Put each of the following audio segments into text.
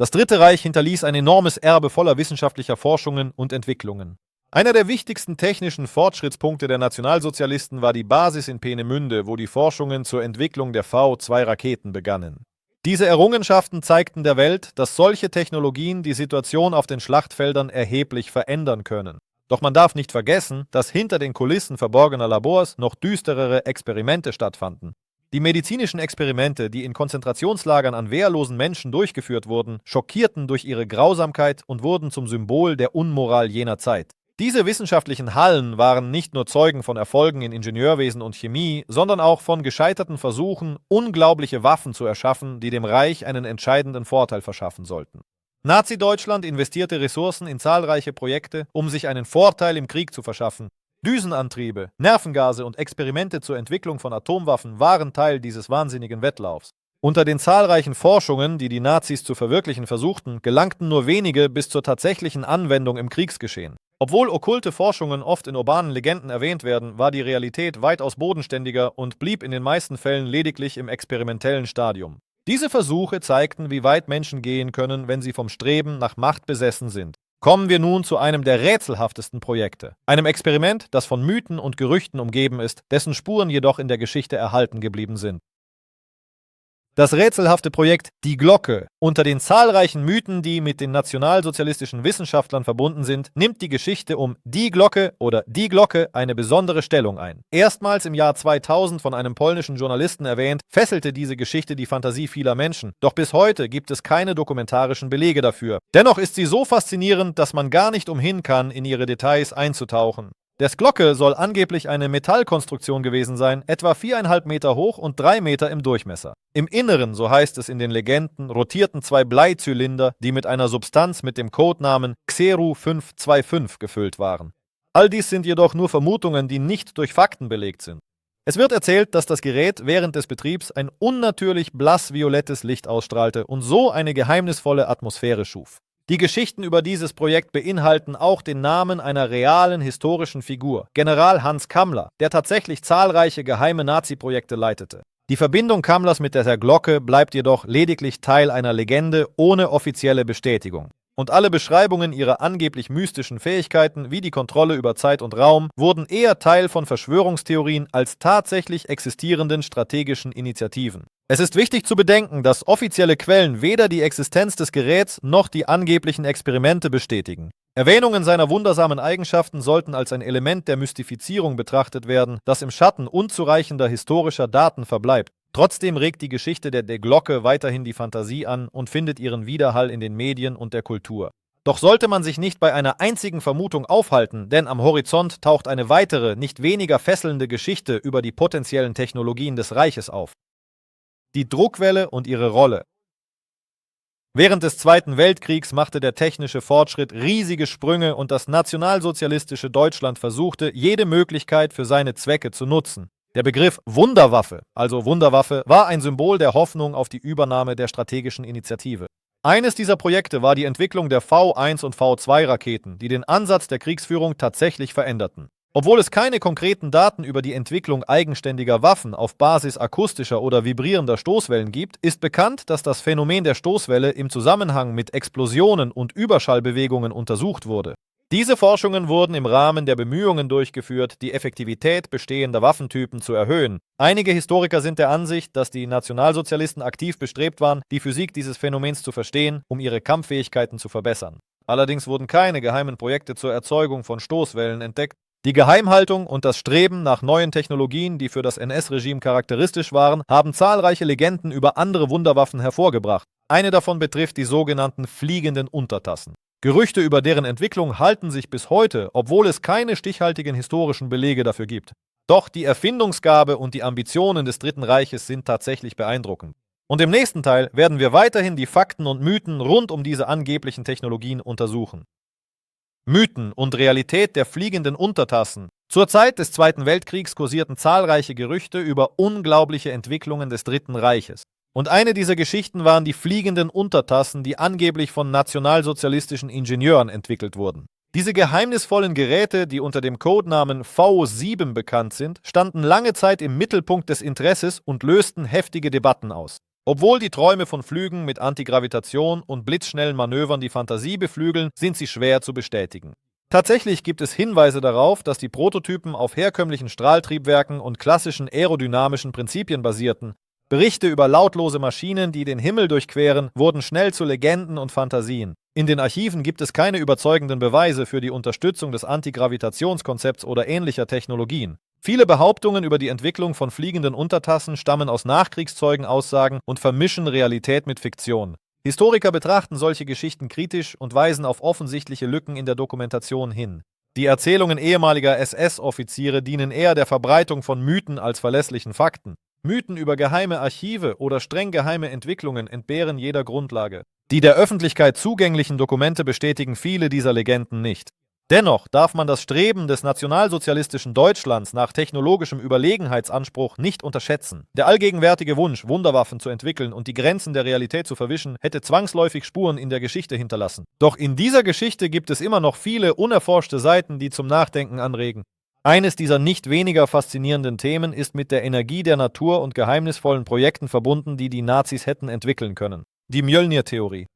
Das Dritte Reich hinterließ ein enormes Erbe voller wissenschaftlicher Forschungen und Entwicklungen. Einer der wichtigsten technischen Fortschrittspunkte der Nationalsozialisten war die Basis in Peenemünde, wo die Forschungen zur Entwicklung der V2-Raketen begannen. Diese Errungenschaften zeigten der Welt, dass solche Technologien die Situation auf den Schlachtfeldern erheblich verändern können. Doch man darf nicht vergessen, dass hinter den Kulissen verborgener Labors noch düsterere Experimente stattfanden. Die medizinischen Experimente, die in Konzentrationslagern an wehrlosen Menschen durchgeführt wurden, schockierten durch ihre Grausamkeit und wurden zum Symbol der Unmoral jener Zeit. Diese wissenschaftlichen Hallen waren nicht nur Zeugen von Erfolgen in Ingenieurwesen und Chemie, sondern auch von gescheiterten Versuchen, unglaubliche Waffen zu erschaffen, die dem Reich einen entscheidenden Vorteil verschaffen sollten. Nazi-Deutschland investierte Ressourcen in zahlreiche Projekte, um sich einen Vorteil im Krieg zu verschaffen. Düsenantriebe, Nervengase und Experimente zur Entwicklung von Atomwaffen waren Teil dieses wahnsinnigen Wettlaufs. Unter den zahlreichen Forschungen, die die Nazis zu verwirklichen versuchten, gelangten nur wenige bis zur tatsächlichen Anwendung im Kriegsgeschehen. Obwohl okkulte Forschungen oft in urbanen Legenden erwähnt werden, war die Realität weitaus bodenständiger und blieb in den meisten Fällen lediglich im experimentellen Stadium. Diese Versuche zeigten, wie weit Menschen gehen können, wenn sie vom Streben nach Macht besessen sind. Kommen wir nun zu einem der rätselhaftesten Projekte. Einem Experiment, das von Mythen und Gerüchten umgeben ist, dessen Spuren jedoch in der Geschichte erhalten geblieben sind. Das rätselhafte Projekt Die Glocke. Unter den zahlreichen Mythen, die mit den nationalsozialistischen Wissenschaftlern verbunden sind, nimmt die Geschichte um Die Glocke oder Die Glocke eine besondere Stellung ein. Erstmals im Jahr 2000 von einem polnischen Journalisten erwähnt, fesselte diese Geschichte die Fantasie vieler Menschen. Doch bis heute gibt es keine dokumentarischen Belege dafür. Dennoch ist sie so faszinierend, dass man gar nicht umhin kann, in ihre Details einzutauchen. Des Glocke soll angeblich eine Metallkonstruktion gewesen sein, etwa 4,5 Meter hoch und 3 Meter im Durchmesser. Im Inneren, so heißt es in den Legenden, rotierten 2 Bleizylinder, die mit einer Substanz mit dem Codenamen Xeru 525 gefüllt waren. All dies sind jedoch nur Vermutungen, die nicht durch Fakten belegt sind. Es wird erzählt, dass das Gerät während des Betriebs ein unnatürlich blass-violettes Licht ausstrahlte und so eine geheimnisvolle Atmosphäre schuf. Die Geschichten über dieses Projekt beinhalten auch den Namen einer realen historischen Figur, General Hans Kammler, der tatsächlich zahlreiche geheime Nazi-Projekte leitete. Die Verbindung Kammlers mit der Glocke bleibt jedoch lediglich Teil einer Legende ohne offizielle Bestätigung. Und alle Beschreibungen ihrer angeblich mystischen Fähigkeiten, wie die Kontrolle über Zeit und Raum, wurden eher Teil von Verschwörungstheorien als tatsächlich existierenden strategischen Initiativen. Es ist wichtig zu bedenken, dass offizielle Quellen weder die Existenz des Geräts noch die angeblichen Experimente bestätigen. Erwähnungen seiner wundersamen Eigenschaften sollten als ein Element der Mystifizierung betrachtet werden, das im Schatten unzureichender historischer Daten verbleibt. Trotzdem regt die Geschichte der Glocke weiterhin die Fantasie an und findet ihren Widerhall in den Medien und der Kultur. Doch sollte man sich nicht bei einer einzigen Vermutung aufhalten, denn am Horizont taucht eine weitere, nicht weniger fesselnde Geschichte über die potenziellen Technologien des Reiches auf. Die Druckwelle und ihre Rolle. Während des Zweiten Weltkriegs machte der technische Fortschritt riesige Sprünge und das nationalsozialistische Deutschland versuchte, jede Möglichkeit für seine Zwecke zu nutzen. Der Begriff Wunderwaffe, also Wunderwaffe, war ein Symbol der Hoffnung auf die Übernahme der strategischen Initiative. Eines dieser Projekte war die Entwicklung der V1 und V2-Raketen, die den Ansatz der Kriegsführung tatsächlich veränderten. Obwohl es keine konkreten Daten über die Entwicklung eigenständiger Waffen auf Basis akustischer oder vibrierender Stoßwellen gibt, ist bekannt, dass das Phänomen der Stoßwelle im Zusammenhang mit Explosionen und Überschallbewegungen untersucht wurde. Diese Forschungen wurden im Rahmen der Bemühungen durchgeführt, die Effektivität bestehender Waffentypen zu erhöhen. Einige Historiker sind der Ansicht, dass die Nationalsozialisten aktiv bestrebt waren, die Physik dieses Phänomens zu verstehen, um ihre Kampffähigkeiten zu verbessern. Allerdings wurden keine geheimen Projekte zur Erzeugung von Stoßwellen entdeckt. Die Geheimhaltung und das Streben nach neuen Technologien, die für das NS-Regime charakteristisch waren, haben zahlreiche Legenden über andere Wunderwaffen hervorgebracht. Eine davon betrifft die sogenannten fliegenden Untertassen. Gerüchte über deren Entwicklung halten sich bis heute, obwohl es keine stichhaltigen historischen Belege dafür gibt. Doch die Erfindungsgabe und die Ambitionen des Dritten Reiches sind tatsächlich beeindruckend. Und im nächsten Teil werden wir weiterhin die Fakten und Mythen rund um diese angeblichen Technologien untersuchen. Mythen und Realität der fliegenden Untertassen. Zur Zeit des Zweiten Weltkriegs kursierten zahlreiche Gerüchte über unglaubliche Entwicklungen des Dritten Reiches. Und eine dieser Geschichten waren die fliegenden Untertassen, die angeblich von nationalsozialistischen Ingenieuren entwickelt wurden. Diese geheimnisvollen Geräte, die unter dem Codenamen V7 bekannt sind, standen lange Zeit im Mittelpunkt des Interesses und lösten heftige Debatten aus. Obwohl die Träume von Flügen mit Antigravitation und blitzschnellen Manövern die Fantasie beflügeln, sind sie schwer zu bestätigen. Tatsächlich gibt es Hinweise darauf, dass die Prototypen auf herkömmlichen Strahltriebwerken und klassischen aerodynamischen Prinzipien basierten. Berichte über lautlose Maschinen, die den Himmel durchqueren, wurden schnell zu Legenden und Fantasien. In den Archiven gibt es keine überzeugenden Beweise für die Unterstützung des Antigravitationskonzepts oder ähnlicher Technologien. Viele Behauptungen über die Entwicklung von fliegenden Untertassen stammen aus Nachkriegszeugenaussagen und vermischen Realität mit Fiktion. Historiker betrachten solche Geschichten kritisch und weisen auf offensichtliche Lücken in der Dokumentation hin. Die Erzählungen ehemaliger SS-Offiziere dienen eher der Verbreitung von Mythen als verlässlichen Fakten. Mythen über geheime Archive oder streng geheime Entwicklungen entbehren jeder Grundlage. Die der Öffentlichkeit zugänglichen Dokumente bestätigen viele dieser Legenden nicht. Dennoch darf man das Streben des nationalsozialistischen Deutschlands nach technologischem Überlegenheitsanspruch nicht unterschätzen. Der allgegenwärtige Wunsch, Wunderwaffen zu entwickeln und die Grenzen der Realität zu verwischen, hätte zwangsläufig Spuren in der Geschichte hinterlassen. Doch in dieser Geschichte gibt es immer noch viele unerforschte Seiten, die zum Nachdenken anregen. Eines dieser nicht weniger faszinierenden Themen ist mit der Energie der Natur und geheimnisvollen Projekten verbunden, die die Nazis hätten entwickeln können. Die Mjölnir-Theorie.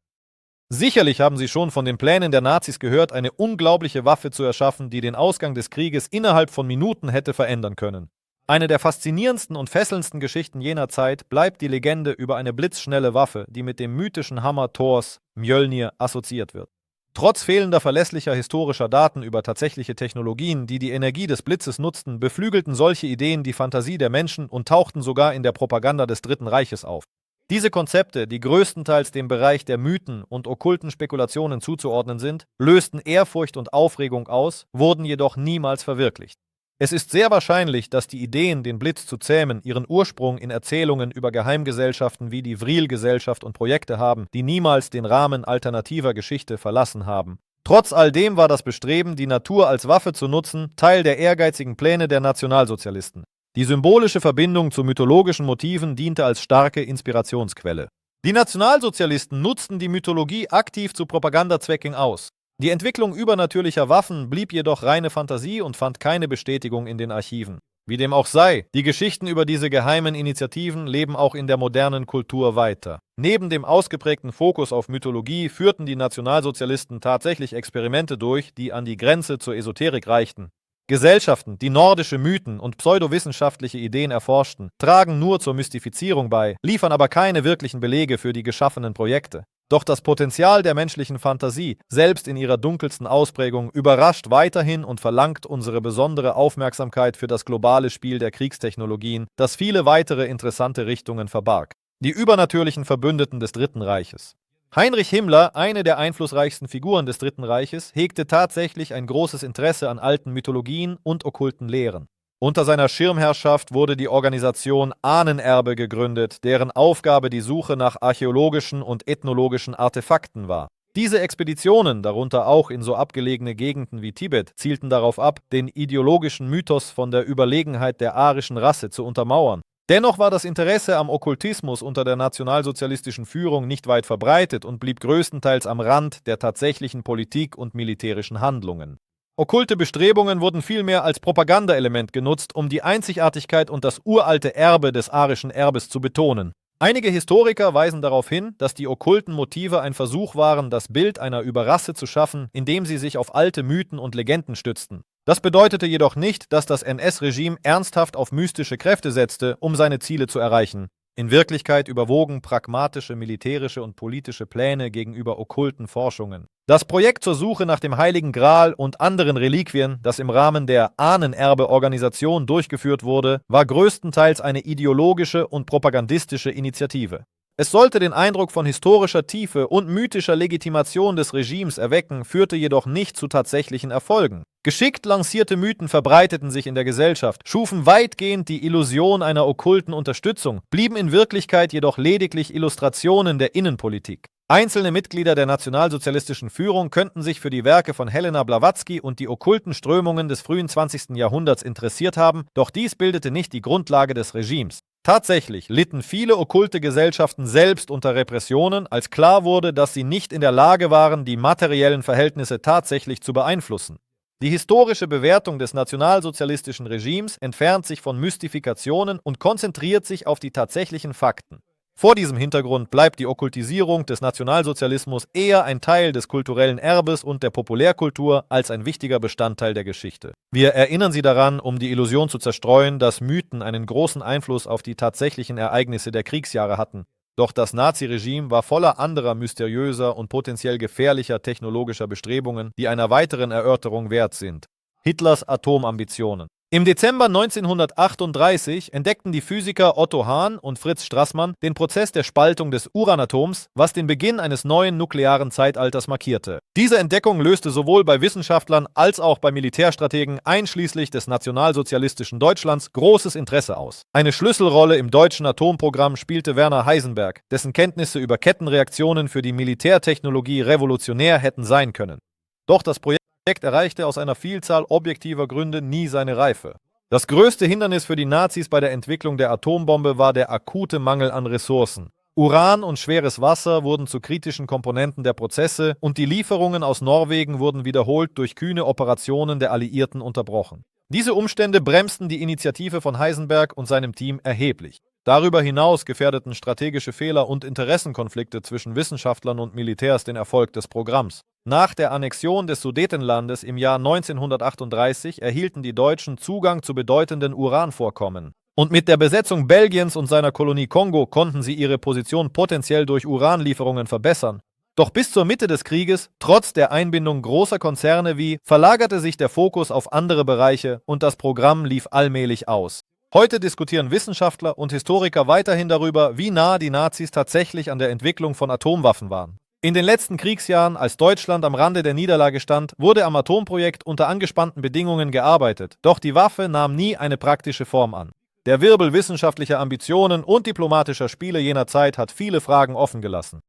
Sicherlich haben Sie schon von den Plänen der Nazis gehört, eine unglaubliche Waffe zu erschaffen, die den Ausgang des Krieges innerhalb von Minuten hätte verändern können. Eine der faszinierendsten und fesselndsten Geschichten jener Zeit bleibt die Legende über eine blitzschnelle Waffe, die mit dem mythischen Hammer Thors, Mjölnir, assoziiert wird. Trotz fehlender verlässlicher historischer Daten über tatsächliche Technologien, die die Energie des Blitzes nutzten, beflügelten solche Ideen die Fantasie der Menschen und tauchten sogar in der Propaganda des Dritten Reiches auf. Diese Konzepte, die größtenteils dem Bereich der Mythen und okkulten Spekulationen zuzuordnen sind, lösten Ehrfurcht und Aufregung aus, wurden jedoch niemals verwirklicht. Es ist sehr wahrscheinlich, dass die Ideen, den Blitz zu zähmen, ihren Ursprung in Erzählungen über Geheimgesellschaften wie die Vril-Gesellschaft und Projekte haben, die niemals den Rahmen alternativer Geschichte verlassen haben. Trotz all dem war das Bestreben, die Natur als Waffe zu nutzen, Teil der ehrgeizigen Pläne der Nationalsozialisten. Die symbolische Verbindung zu mythologischen Motiven diente als starke Inspirationsquelle. Die Nationalsozialisten nutzten die Mythologie aktiv zu Propagandazwecken aus. Die Entwicklung übernatürlicher Waffen blieb jedoch reine Fantasie und fand keine Bestätigung in den Archiven. Wie dem auch sei, die Geschichten über diese geheimen Initiativen leben auch in der modernen Kultur weiter. Neben dem ausgeprägten Fokus auf Mythologie führten die Nationalsozialisten tatsächlich Experimente durch, die an die Grenze zur Esoterik reichten. Gesellschaften, die nordische Mythen und pseudowissenschaftliche Ideen erforschten, tragen nur zur Mystifizierung bei, liefern aber keine wirklichen Belege für die geschaffenen Projekte. Doch das Potenzial der menschlichen Fantasie, selbst in ihrer dunkelsten Ausprägung, überrascht weiterhin und verlangt unsere besondere Aufmerksamkeit für das globale Spiel der Kriegstechnologien, das viele weitere interessante Richtungen verbarg. Die übernatürlichen Verbündeten des Dritten Reiches. Heinrich Himmler, eine der einflussreichsten Figuren des Dritten Reiches, hegte tatsächlich ein großes Interesse an alten Mythologien und okkulten Lehren. Unter seiner Schirmherrschaft wurde die Organisation Ahnenerbe gegründet, deren Aufgabe die Suche nach archäologischen und ethnologischen Artefakten war. Diese Expeditionen, darunter auch in so abgelegene Gegenden wie Tibet, zielten darauf ab, den ideologischen Mythos von der Überlegenheit der arischen Rasse zu untermauern. Dennoch war das Interesse am Okkultismus unter der nationalsozialistischen Führung nicht weit verbreitet und blieb größtenteils am Rand der tatsächlichen Politik und militärischen Handlungen. Okkulte Bestrebungen wurden vielmehr als Propagandaelement genutzt, um die Einzigartigkeit und das uralte Erbe des arischen Erbes zu betonen. Einige Historiker weisen darauf hin, dass die okkulten Motive ein Versuch waren, das Bild einer Überrasse zu schaffen, indem sie sich auf alte Mythen und Legenden stützten. Das bedeutete jedoch nicht, dass das NS-Regime ernsthaft auf mystische Kräfte setzte, um seine Ziele zu erreichen. In Wirklichkeit überwogen pragmatische militärische und politische Pläne gegenüber okkulten Forschungen. Das Projekt zur Suche nach dem Heiligen Gral und anderen Reliquien, das im Rahmen der Ahnenerbe-Organisation durchgeführt wurde, war größtenteils eine ideologische und propagandistische Initiative. Es sollte den Eindruck von historischer Tiefe und mythischer Legitimation des Regimes erwecken, führte jedoch nicht zu tatsächlichen Erfolgen. Geschickt lancierte Mythen verbreiteten sich in der Gesellschaft, schufen weitgehend die Illusion einer okkulten Unterstützung, blieben in Wirklichkeit jedoch lediglich Illustrationen der Innenpolitik. Einzelne Mitglieder der nationalsozialistischen Führung könnten sich für die Werke von Helena Blavatsky und die okkulten Strömungen des frühen 20. Jahrhunderts interessiert haben, doch dies bildete nicht die Grundlage des Regimes. Tatsächlich litten viele okkulte Gesellschaften selbst unter Repressionen, als klar wurde, dass sie nicht in der Lage waren, die materiellen Verhältnisse tatsächlich zu beeinflussen. Die historische Bewertung des nationalsozialistischen Regimes entfernt sich von Mystifikationen und konzentriert sich auf die tatsächlichen Fakten. Vor diesem Hintergrund bleibt die Okkultisierung des Nationalsozialismus eher ein Teil des kulturellen Erbes und der Populärkultur als ein wichtiger Bestandteil der Geschichte. Wir erinnern Sie daran, um die Illusion zu zerstreuen, dass Mythen einen großen Einfluss auf die tatsächlichen Ereignisse der Kriegsjahre hatten. Doch das Naziregime war voller anderer mysteriöser und potenziell gefährlicher technologischer Bestrebungen, die einer weiteren Erörterung wert sind. Hitlers Atomambitionen. Im Dezember 1938 entdeckten die Physiker Otto Hahn und Fritz Straßmann den Prozess der Spaltung des Uranatoms, was den Beginn eines neuen nuklearen Zeitalters markierte. Diese Entdeckung löste sowohl bei Wissenschaftlern als auch bei Militärstrategen einschließlich des nationalsozialistischen Deutschlands großes Interesse aus. Eine Schlüsselrolle im deutschen Atomprogramm spielte Werner Heisenberg, dessen Kenntnisse über Kettenreaktionen für die Militärtechnologie revolutionär hätten sein können. Doch das Projekt erreichte aus einer Vielzahl objektiver Gründe nie seine Reife. Das größte Hindernis für die Nazis bei der Entwicklung der Atombombe war der akute Mangel an Ressourcen. Uran und schweres Wasser wurden zu kritischen Komponenten der Prozesse und die Lieferungen aus Norwegen wurden wiederholt durch kühne Operationen der Alliierten unterbrochen. Diese Umstände bremsten die Initiative von Heisenberg und seinem Team erheblich. Darüber hinaus gefährdeten strategische Fehler und Interessenkonflikte zwischen Wissenschaftlern und Militärs den Erfolg des Programms. Nach der Annexion des Sudetenlandes im Jahr 1938 erhielten die Deutschen Zugang zu bedeutenden Uranvorkommen. Und mit der Besetzung Belgiens und seiner Kolonie Kongo konnten sie ihre Position potenziell durch Uranlieferungen verbessern. Doch bis zur Mitte des Krieges, trotz der Einbindung großer Konzerne verlagerte sich der Fokus auf andere Bereiche und das Programm lief allmählich aus. Heute diskutieren Wissenschaftler und Historiker weiterhin darüber, wie nah die Nazis tatsächlich an der Entwicklung von Atomwaffen waren. In den letzten Kriegsjahren, als Deutschland am Rande der Niederlage stand, wurde am Atomprojekt unter angespannten Bedingungen gearbeitet, doch die Waffe nahm nie eine praktische Form an. Der Wirbel wissenschaftlicher Ambitionen und diplomatischer Spiele jener Zeit hat viele Fragen offen gelassen.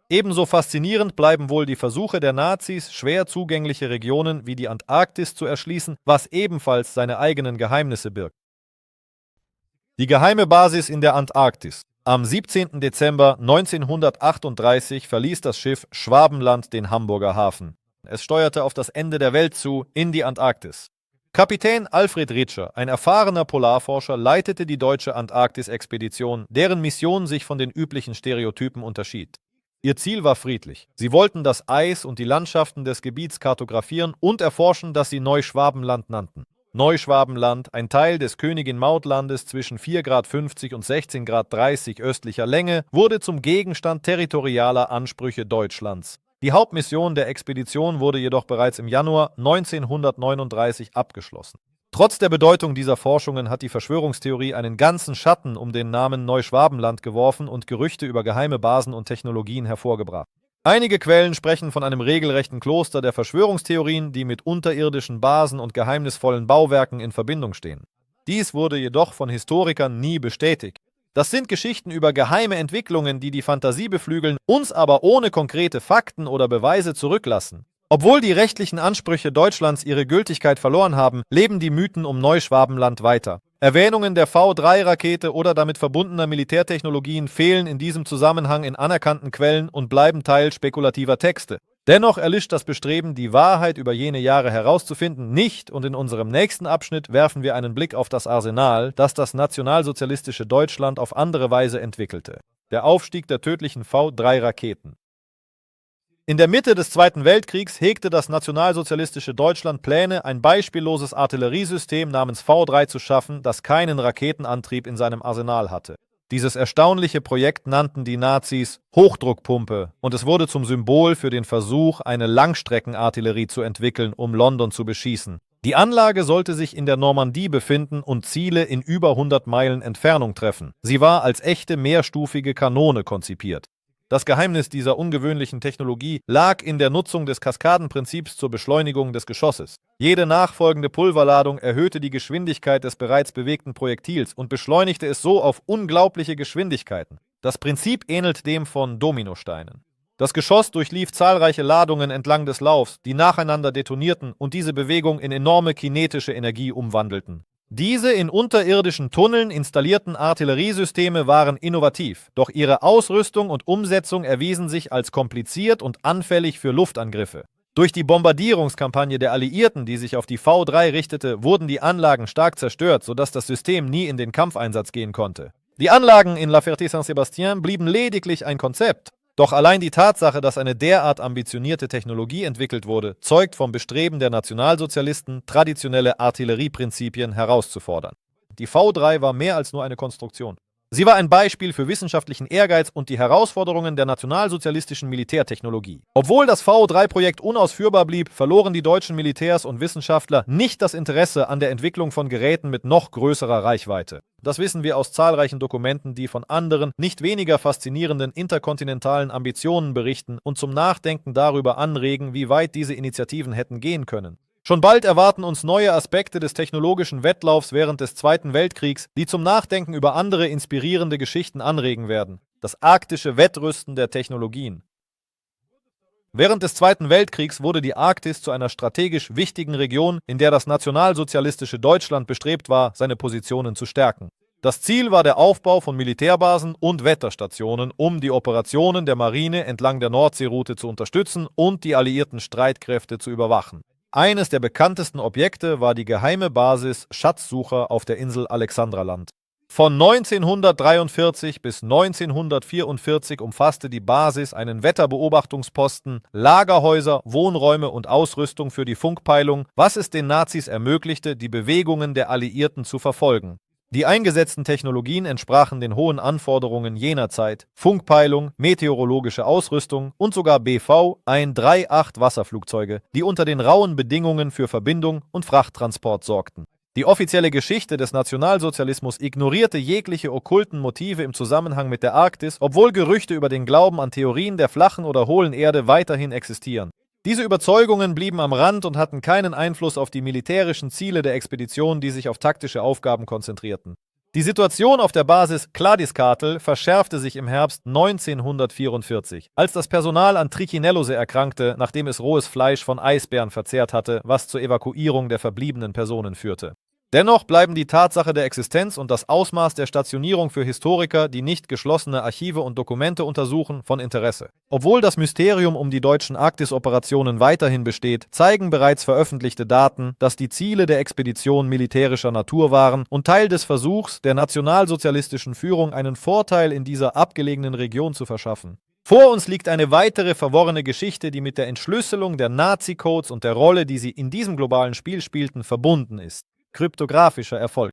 Ebenso faszinierend bleiben wohl die Versuche der Nazis, schwer zugängliche Regionen wie die Antarktis zu erschließen, was ebenfalls seine eigenen Geheimnisse birgt. Die geheime Basis in der Antarktis. Am 17. Dezember 1938 verließ das Schiff Schwabenland den Hamburger Hafen. Es steuerte auf das Ende der Welt zu, in die Antarktis. Kapitän Alfred Ritscher, ein erfahrener Polarforscher, leitete die deutsche Antarktis-Expedition, deren Mission sich von den üblichen Stereotypen unterschied. Ihr Ziel war friedlich. Sie wollten das Eis und die Landschaften des Gebiets kartografieren und erforschen, das sie Neuschwabenland nannten. Neuschwabenland, ein Teil des Königin-Maud-Landes zwischen 4,50 Grad und 16,30 Grad östlicher Länge, wurde zum Gegenstand territorialer Ansprüche Deutschlands. Die Hauptmission der Expedition wurde jedoch bereits im Januar 1939 abgeschlossen. Trotz der Bedeutung dieser Forschungen hat die Verschwörungstheorie einen ganzen Schatten um den Namen Neuschwabenland geworfen und Gerüchte über geheime Basen und Technologien hervorgebracht. Einige Quellen sprechen von einem regelrechten Kloster der Verschwörungstheorien, die mit unterirdischen Basen und geheimnisvollen Bauwerken in Verbindung stehen. Dies wurde jedoch von Historikern nie bestätigt. Das sind Geschichten über geheime Entwicklungen, die die Fantasie beflügeln, uns aber ohne konkrete Fakten oder Beweise zurücklassen. Obwohl die rechtlichen Ansprüche Deutschlands ihre Gültigkeit verloren haben, leben die Mythen um Neuschwabenland weiter. Erwähnungen der V3-Rakete oder damit verbundener Militärtechnologien fehlen in diesem Zusammenhang in anerkannten Quellen und bleiben Teil spekulativer Texte. Dennoch erlischt das Bestreben, die Wahrheit über jene Jahre herauszufinden, nicht, und in unserem nächsten Abschnitt werfen wir einen Blick auf das Arsenal, das das nationalsozialistische Deutschland auf andere Weise entwickelte. Der Aufstieg der tödlichen V3-Raketen. In der Mitte des Zweiten Weltkriegs hegte das nationalsozialistische Deutschland Pläne, ein beispielloses Artilleriesystem namens V3 zu schaffen, das keinen Raketenantrieb in seinem Arsenal hatte. Dieses erstaunliche Projekt nannten die Nazis Hochdruckpumpe und es wurde zum Symbol für den Versuch, eine Langstreckenartillerie zu entwickeln, um London zu beschießen. Die Anlage sollte sich in der Normandie befinden und Ziele in über 100 Meilen Entfernung treffen. Sie war als echte mehrstufige Kanone konzipiert. Das Geheimnis dieser ungewöhnlichen Technologie lag in der Nutzung des Kaskadenprinzips zur Beschleunigung des Geschosses. Jede nachfolgende Pulverladung erhöhte die Geschwindigkeit des bereits bewegten Projektils und beschleunigte es so auf unglaubliche Geschwindigkeiten. Das Prinzip ähnelt dem von Dominosteinen. Das Geschoss durchlief zahlreiche Ladungen entlang des Laufs, die nacheinander detonierten und diese Bewegung in enorme kinetische Energie umwandelten. Diese in unterirdischen Tunneln installierten Artilleriesysteme waren innovativ, doch ihre Ausrüstung und Umsetzung erwiesen sich als kompliziert und anfällig für Luftangriffe. Durch die Bombardierungskampagne der Alliierten, die sich auf die V3 richtete, wurden die Anlagen stark zerstört, sodass das System nie in den Kampfeinsatz gehen konnte. Die Anlagen in La Ferté-Saint-Sébastien blieben lediglich ein Konzept. Doch allein die Tatsache, dass eine derart ambitionierte Technologie entwickelt wurde, zeugt vom Bestreben der Nationalsozialisten, traditionelle Artillerieprinzipien herauszufordern. Die V3 war mehr als nur eine Konstruktion. Sie war ein Beispiel für wissenschaftlichen Ehrgeiz und die Herausforderungen der nationalsozialistischen Militärtechnologie. Obwohl das V3-Projekt unausführbar blieb, verloren die deutschen Militärs und Wissenschaftler nicht das Interesse an der Entwicklung von Geräten mit noch größerer Reichweite. Das wissen wir aus zahlreichen Dokumenten, die von anderen, nicht weniger faszinierenden interkontinentalen Ambitionen berichten und zum Nachdenken darüber anregen, wie weit diese Initiativen hätten gehen können. Schon bald erwarten uns neue Aspekte des technologischen Wettlaufs während des Zweiten Weltkriegs, die zum Nachdenken über andere inspirierende Geschichten anregen werden. Das arktische Wettrüsten der Technologien. Während des Zweiten Weltkriegs wurde die Arktis zu einer strategisch wichtigen Region, in der das nationalsozialistische Deutschland bestrebt war, seine Positionen zu stärken. Das Ziel war der Aufbau von Militärbasen und Wetterstationen, um die Operationen der Marine entlang der Nordseeroute zu unterstützen und die alliierten Streitkräfte zu überwachen. Eines der bekanntesten Objekte war die geheime Basis Schatzsucher auf der Insel Alexandraland. Von 1943 bis 1944 umfasste die Basis einen Wetterbeobachtungsposten, Lagerhäuser, Wohnräume und Ausrüstung für die Funkpeilung, was es den Nazis ermöglichte, die Bewegungen der Alliierten zu verfolgen. Die eingesetzten Technologien entsprachen den hohen Anforderungen jener Zeit: Funkpeilung, meteorologische Ausrüstung und sogar BV-138 Wasserflugzeuge, die unter den rauen Bedingungen für Verbindung und Frachttransport sorgten. Die offizielle Geschichte des Nationalsozialismus ignorierte jegliche okkulten Motive im Zusammenhang mit der Arktis, obwohl Gerüchte über den Glauben an Theorien der flachen oder hohlen Erde weiterhin existieren. Diese Überzeugungen blieben am Rand und hatten keinen Einfluss auf die militärischen Ziele der Expedition, die sich auf taktische Aufgaben konzentrierten. Die Situation auf der Basis Kladiskartel verschärfte sich im Herbst 1944, als das Personal an Trichinellose erkrankte, nachdem es rohes Fleisch von Eisbären verzehrt hatte, was zur Evakuierung der verbliebenen Personen führte. Dennoch bleiben die Tatsache der Existenz und das Ausmaß der Stationierung für Historiker, die nicht geschlossene Archive und Dokumente untersuchen, von Interesse. Obwohl das Mysterium um die deutschen Arktis-Operationen weiterhin besteht, zeigen bereits veröffentlichte Daten, dass die Ziele der Expedition militärischer Natur waren und Teil des Versuchs, der nationalsozialistischen Führung einen Vorteil in dieser abgelegenen Region zu verschaffen. Vor uns liegt eine weitere verworrene Geschichte, die mit der Entschlüsselung der Nazi-Codes und der Rolle, die sie in diesem globalen Spiel spielten, verbunden ist. Kryptografischer Erfolg.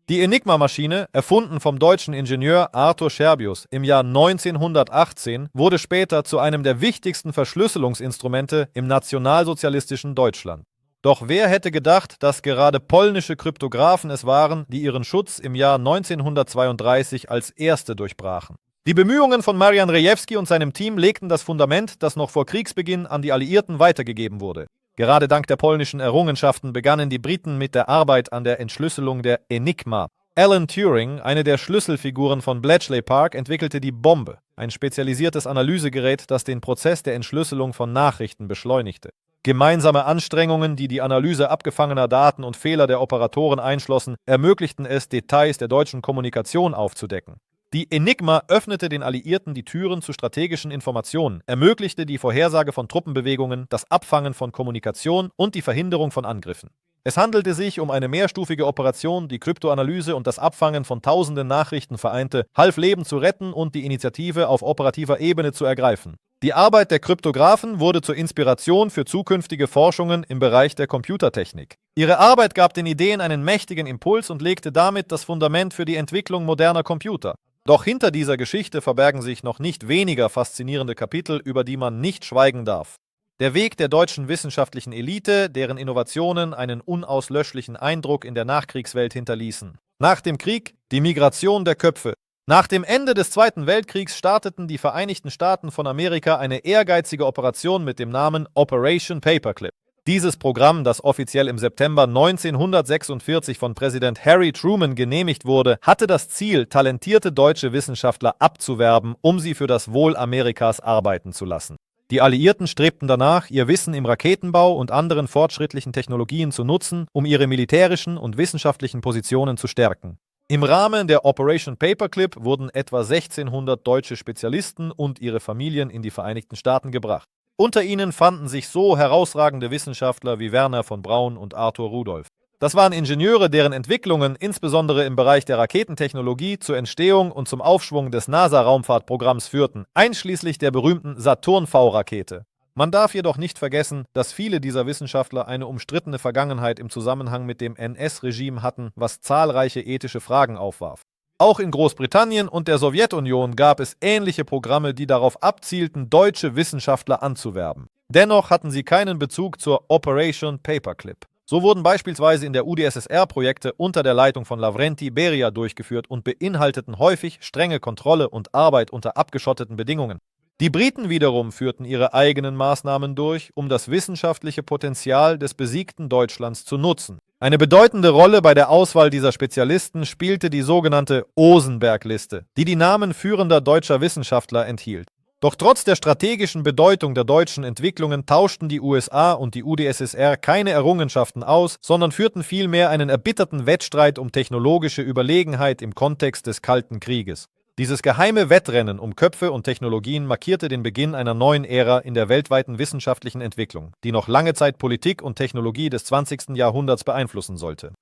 Die Enigma-Maschine, erfunden vom deutschen Ingenieur Arthur Scherbius im Jahr 1918, wurde später zu einem der wichtigsten Verschlüsselungsinstrumente im nationalsozialistischen Deutschland. Doch wer hätte gedacht, dass gerade polnische Kryptographen es waren, die ihren Schutz im Jahr 1932 als erste durchbrachen? Die Bemühungen von Marian Rejewski und seinem Team legten das Fundament, das noch vor Kriegsbeginn an die Alliierten weitergegeben wurde. Gerade dank der polnischen Errungenschaften begannen die Briten mit der Arbeit an der Entschlüsselung der Enigma. Alan Turing, eine der Schlüsselfiguren von Bletchley Park, entwickelte die Bombe, ein spezialisiertes Analysegerät, das den Prozess der Entschlüsselung von Nachrichten beschleunigte. Gemeinsame Anstrengungen, die die Analyse abgefangener Daten und Fehler der Operatoren einschlossen, ermöglichten es, Details der deutschen Kommunikation aufzudecken. Die Enigma öffnete den Alliierten die Türen zu strategischen Informationen, ermöglichte die Vorhersage von Truppenbewegungen, das Abfangen von Kommunikation und die Verhinderung von Angriffen. Es handelte sich um eine mehrstufige Operation, die Kryptoanalyse und das Abfangen von tausenden Nachrichten vereinte, half Leben zu retten und die Initiative auf operativer Ebene zu ergreifen. Die Arbeit der Kryptographen wurde zur Inspiration für zukünftige Forschungen im Bereich der Computertechnik. Ihre Arbeit gab den Ideen einen mächtigen Impuls und legte damit das Fundament für die Entwicklung moderner Computer. Doch hinter dieser Geschichte verbergen sich noch nicht weniger faszinierende Kapitel, über die man nicht schweigen darf. Der Weg der deutschen wissenschaftlichen Elite, deren Innovationen einen unauslöschlichen Eindruck in der Nachkriegswelt hinterließen. Nach dem Krieg die Migration der Köpfe. Nach dem Ende des Zweiten Weltkriegs starteten die Vereinigten Staaten von Amerika eine ehrgeizige Operation mit dem Namen Operation Paperclip. Dieses Programm, das offiziell im September 1946 von Präsident Harry Truman genehmigt wurde, hatte das Ziel, talentierte deutsche Wissenschaftler abzuwerben, um sie für das Wohl Amerikas arbeiten zu lassen. Die Alliierten strebten danach, ihr Wissen im Raketenbau und anderen fortschrittlichen Technologien zu nutzen, um ihre militärischen und wissenschaftlichen Positionen zu stärken. Im Rahmen der Operation Paperclip wurden etwa 1600 deutsche Spezialisten und ihre Familien in die Vereinigten Staaten gebracht. Unter ihnen fanden sich so herausragende Wissenschaftler wie Wernher von Braun und Arthur Rudolph. Das waren Ingenieure, deren Entwicklungen insbesondere im Bereich der Raketentechnologie zur Entstehung und zum Aufschwung des NASA-Raumfahrtprogramms führten, einschließlich der berühmten Saturn-V-Rakete. Man darf jedoch nicht vergessen, dass viele dieser Wissenschaftler eine umstrittene Vergangenheit im Zusammenhang mit dem NS-Regime hatten, was zahlreiche ethische Fragen aufwarf. Auch in Großbritannien und der Sowjetunion gab es ähnliche Programme, die darauf abzielten, deutsche Wissenschaftler anzuwerben. Dennoch hatten sie keinen Bezug zur Operation Paperclip. So wurden beispielsweise in der UdSSR Projekte unter der Leitung von Lavrenti Beria durchgeführt und beinhalteten häufig strenge Kontrolle und Arbeit unter abgeschotteten Bedingungen. Die Briten wiederum führten ihre eigenen Maßnahmen durch, um das wissenschaftliche Potenzial des besiegten Deutschlands zu nutzen. Eine bedeutende Rolle bei der Auswahl dieser Spezialisten spielte die sogenannte Osenberg-Liste, die die Namen führender deutscher Wissenschaftler enthielt. Doch trotz der strategischen Bedeutung der deutschen Entwicklungen tauschten die USA und die UdSSR keine Errungenschaften aus, sondern führten vielmehr einen erbitterten Wettstreit um technologische Überlegenheit im Kontext des Kalten Krieges. Dieses geheime Wettrennen um Köpfe und Technologien markierte den Beginn einer neuen Ära in der weltweiten wissenschaftlichen Entwicklung, die noch lange Zeit Politik und Technologie des 20. Jahrhunderts beeinflussen sollte.